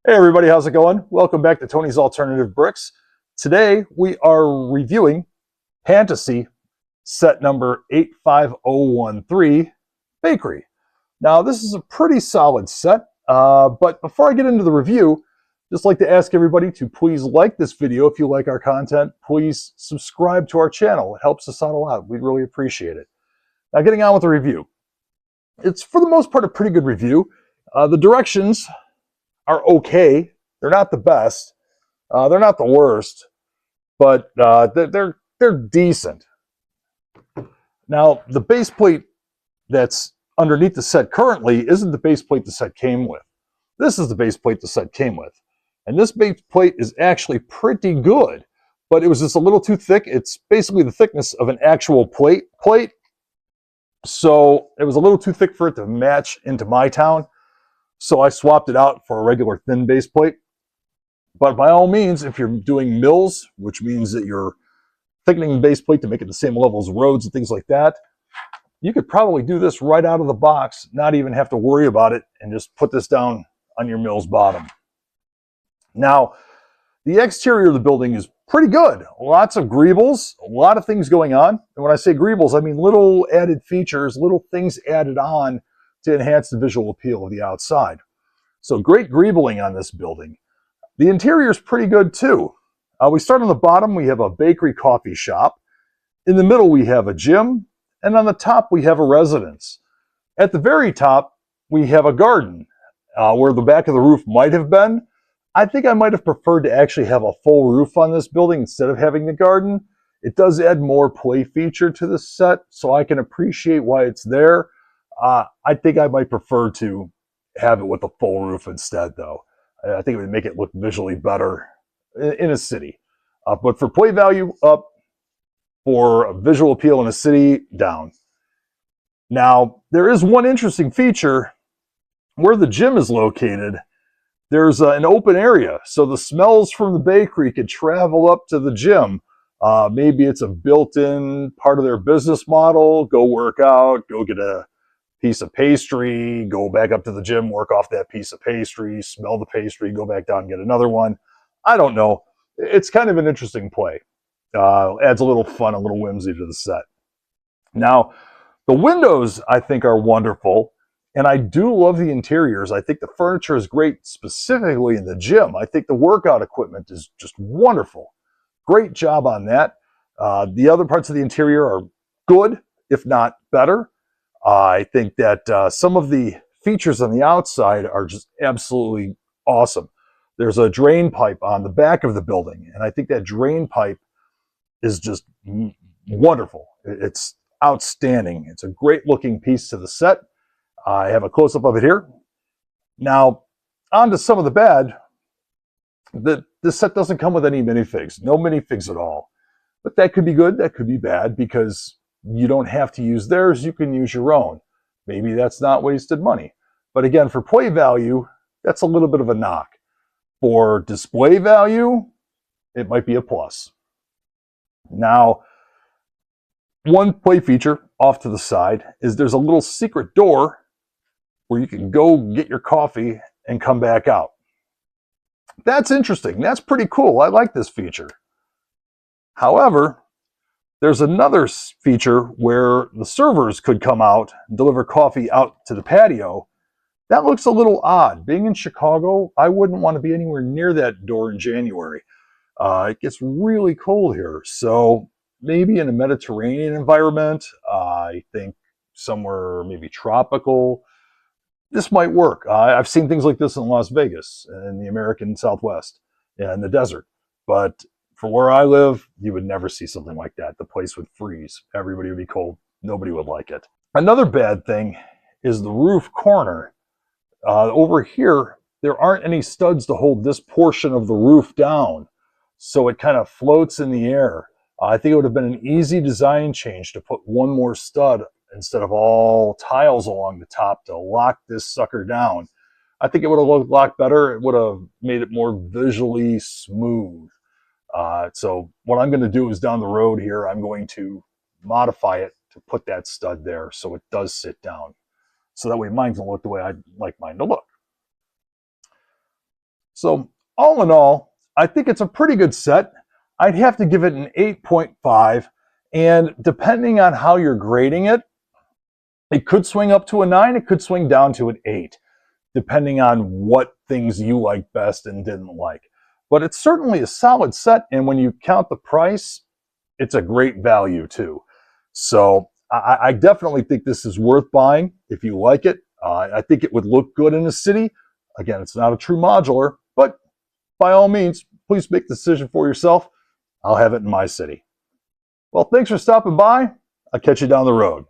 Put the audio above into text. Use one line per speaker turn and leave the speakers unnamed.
Hey everybody, how's it going? Welcome back to Tony's Alternative Bricks. Today we are reviewing Pantasy set number 85013 Bakery. Now this is a pretty solid set, but before I get into the review, just like to ask everybody to please like this video if you like our content. Please subscribe to our channel. It helps us out a lot. We'd really appreciate it. Now getting on with the review. It's for the most part a pretty good review. The directions are okay. They're not the best. They're not the worst, but they're decent. Now, the base plate that's underneath the set currently isn't the base plate the set came with. This is the base plate the set came with. And this base plate is actually pretty good, but it was just a little too thick. It's basically the thickness of an actual plate. So it was a little too thick for it to match into my town. So I swapped it out for a regular thin base plate. But by all means, if you're doing mills, which means that you're thickening the base plate to make it the same level as roads and things like that, you could probably do this right out of the box, not even have to worry about it, and just put this down on your mill's bottom. Now, the exterior of the building is pretty good. Lots of greebles, a lot of things going on. And when I say greebles, I mean little added features, little things added on to enhance the visual appeal of the outside. So great greebling on this building. The interior is pretty good too. We start on the bottom, we have a bakery coffee shop. In the middle, we have a gym. And on the top, we have a residence. At the very top, we have a garden where the back of the roof might have been. I think I might have preferred to actually have a full roof on this building instead of having the garden. It does add more play feature to the set, so I can appreciate why it's there. I think I might prefer to have it with a full roof instead, though. I think it would make it look visually better in a city. But for play value, up. For visual appeal in a city, down. Now, there is one interesting feature. Where the gym is located, there's an open area. So the smells from the bakery could travel up to the gym. Maybe it's a built-in part of their business model. Go work out, go get a piece of pastry, go back up to the gym, work off that piece of pastry, smell the pastry, go back down and get another one. I don't know. It's kind of an interesting play. Adds a little fun, a little whimsy to the set. Now, the windows, I think, are wonderful, and I do love the interiors. I think the furniture is great, specifically in the gym. I think the workout equipment is just wonderful. Great job on that. The other parts of the interior are good, if not better. I think that some of the features on the outside are just absolutely awesome. There's a drain pipe on the back of the building, and I think that drain pipe is just wonderful. It's outstanding. It's a great looking piece to the set. I have a close-up of it here. Now, on to some of the bad. This set doesn't come with any minifigs. No minifigs at all. But that could be good, that could be bad, because you don't have to use theirs, you can use your own. Maybe that's not wasted money. But again, for play value, that's a little bit of a knock. For display value, it might be a plus. Now, one play feature off to the side is there's a little secret door where you can go get your coffee and come back out. That's interesting. That's pretty cool. I like this feature. However, there's another feature where the servers could come out and deliver coffee out to the patio. That looks a little odd. Being in Chicago, I wouldn't want to be anywhere near that door in January. It gets really cold here, so maybe in a Mediterranean environment, I think somewhere maybe tropical, this might work. I've seen things like this in Las Vegas, in the American Southwest, in the desert. But for where I live, you would never see something like that. The place would freeze. Everybody would be cold. Nobody would like it. Another bad thing is the roof corner. Over here, there aren't any studs to hold this portion of the roof down. So it kind of floats in the air. I think it would have been an easy design change to put one more stud instead of all tiles along the top to lock this sucker down. I think it would have looked a lot better. It would have made it more visually smooth. So what I'm going to do is down the road here, I'm going to modify it to put that stud there so it does sit down. So that way mine can look the way I'd like mine to look. So all in all, I think it's a pretty good set. I'd have to give it an 8.5. And depending on how you're grading it, it could swing up to a 9, it could swing down to an 8, depending on what things you like best and didn't like. But it's certainly a solid set, and when you count the price, it's a great value too. So I definitely think this is worth buying if you like it. I think it would look good in a city. Again, it's not a true modular, but by all means, please make the decision for yourself. I'll have it in my city. Well, thanks for stopping by. I'll catch you down the road.